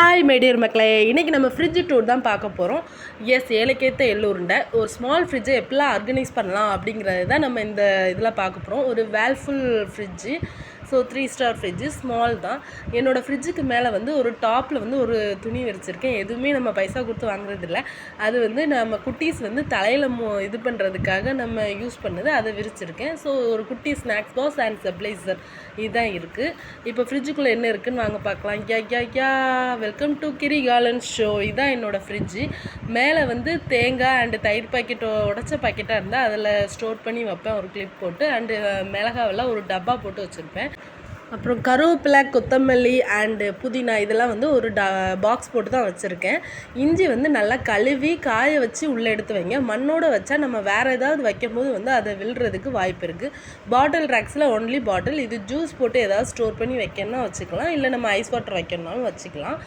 Hi my dear மக்களே, இன்றைக்கி நம்ம ஃப்ரிட்ஜ் டூர் தான் பார்க்க போகிறோம். ஏழைக்கேற்ற எள்ளுருண்டை ஒரு ஸ்மால் ஃப்ரிட்ஜை எப்படிலாம் ஆர்கனைஸ் பண்ணலாம் அப்படிங்கிறது தான் நம்ம இந்த இதில் பார்க்க போகிறோம். ஒரு Whirlpool fridge, so 3 star fridge, small தான். என்னோடய ஃப்ரிட்ஜுக்கு மேலே வந்து ஒரு டாப்பில் வந்து ஒரு துணி விரிச்சிருக்கேன். எதுவுமே நம்ம பைசா கொடுத்து வாங்குறதில்ல. அது வந்து நம்ம குட்டீஸ் வந்து தலையில் இது பண்ணுறதுக்காக நம்ம யூஸ் பண்ணுது, அதை விரிச்சிருக்கேன். ஸோ ஒரு குட்டி ஸ்நாக்ஸ் பாக்ஸ் அண்ட் ஸ்டெபிளைசர் இதுதான் இருக்குது. இப்போ ஃப்ரிட்ஜுக்குள்ளே என்ன இருக்குதுன்னு வாங்க பார்க்கலாம். யா welcome to Giri garden show. இதுதான் என்னோடய ஃப்ரிட்ஜு. மேலே வந்து தேங்காய் அண்டு தயிர் பாக்கெட் உடச்ச பாக்கெட்டாக இருந்தால் அதில் ஸ்டோர் பண்ணி வைப்பேன், ஒரு கிளிப் போட்டு. அண்டு மிளகாவெல்லாம் ஒரு டப்பா போட்டு வச்சுருப்பேன். அப்புறம் கருவேப்பிலை, கொத்தமல்லி அண்டு புதினா இதெல்லாம் வந்து ஒரு பாக்ஸ் போட்டு தான் வச்சுருக்கேன். இஞ்சி வந்து நல்லா கழுவி காய வச்சு உள்ளே எடுத்து வைங்க. மண்ணோடு வச்சா நம்ம வேறு ஏதாவது வைக்கும்போது வந்து அதை விழுறதுக்கு வாய்ப்பு இருக்குது. பாட்டில் ரேக்ஸில் ஒன்லி பாட்டில். இது ஜூஸ் போட்டு ஏதாவது ஸ்டோர் பண்ணி வைக்கணும்னா வச்சுக்கலாம், இல்லை நம்ம ஐஸ் வாட்டர் வைக்கணும்னாலும் வச்சுக்கலாம்.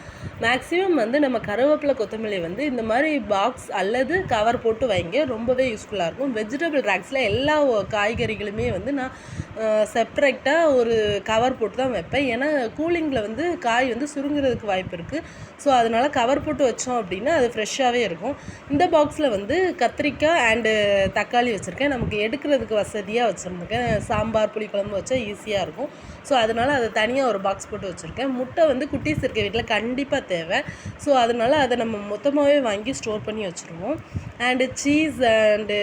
மேக்ஸிமம் வந்து நம்ம கருவேப்பிலை, கொத்தமல்லி வந்து இந்த மாதிரி பாக்ஸ் அல்லது கவர் போட்டு வைங்க, ரொம்பவே யூஸ்ஃபுல்லாக இருக்கும். வெஜிடபிள் ரேக்ஸில் எல்லா காய்கறிகளுமே வந்து நான் செப்ரேட்டாக ஒரு கவர் போட்டு தான் வைப்பேன். ஏன்னா கூலிங்கில் வந்து காய் வந்து சுருங்குறதுக்கு வாய்ப்பு இருக்குது. ஸோ அதனால் கவர் போட்டு வச்சோம் அப்படின்னா அது ஃப்ரெஷ்ஷாகவே இருக்கும். இந்த பாக்ஸில் வந்து கத்திரிக்காய் அண்டு தக்காளி வச்சுருக்கேன். நமக்கு எடுக்கிறதுக்கு வசதியாக வச்சுருக்கேன். சாம்பார், புளிக்குழம்பு வச்சா ஈஸியாக இருக்கும். ஸோ அதனால் அதை தனியாக ஒரு பாக்ஸ் போட்டு வச்சுருக்கேன். முட்டை வந்து குட்டீஸ் இருக்க வீட்டில் கண்டிப்பாக தேவை. ஸோ அதனால் அதை நம்ம மொத்தமாகவே வாங்கி ஸ்டோர் பண்ணி வச்சுருவோம். அண்டு சீஸ் அண்டு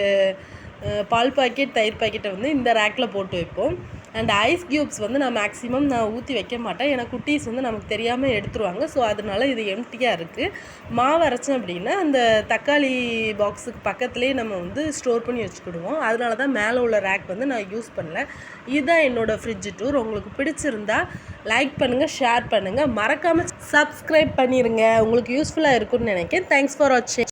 பால் பாக்கெட், தயிர் பாக்கெட்டை வந்து இந்த ரேக்கில் போட்டு வைப்போம். அண்ட் ஐஸ் க்யூப்ஸ் வந்து நான் மேக்ஸிமம் ஊற்றி வைக்க மாட்டேன். ஏன்னா குட்டீஸ் வந்து நமக்கு தெரியாமல் எடுத்துருவாங்க. ஸோ அதனால இது எம்டியாக இருக்குது. மாவு அரைச்சோம் அப்படின்னா அந்த தக்காளி பாக்ஸுக்கு பக்கத்துலேயே நம்ம வந்து ஸ்டோர் பண்ணி வச்சுக்கிடுவோம். அதனால தான் மேலே உள்ள ரேக் வந்து நான் யூஸ் பண்ணல. இதுதான் என்னோடய ஃப்ரிட்ஜ் டூர். உங்களுக்கு பிடிச்சிருந்தா லைக் பண்ணுங்கள், ஷேர் பண்ணுங்கள், மறக்காமல் சப்ஸ்கிரைப் பண்ணிடுங்க. உங்களுக்கு யூஸ்ஃபுல்லாக இருக்கும்னு நினைக்கிறேன். தேங்க்ஸ் ஃபார் வாட்சிங்.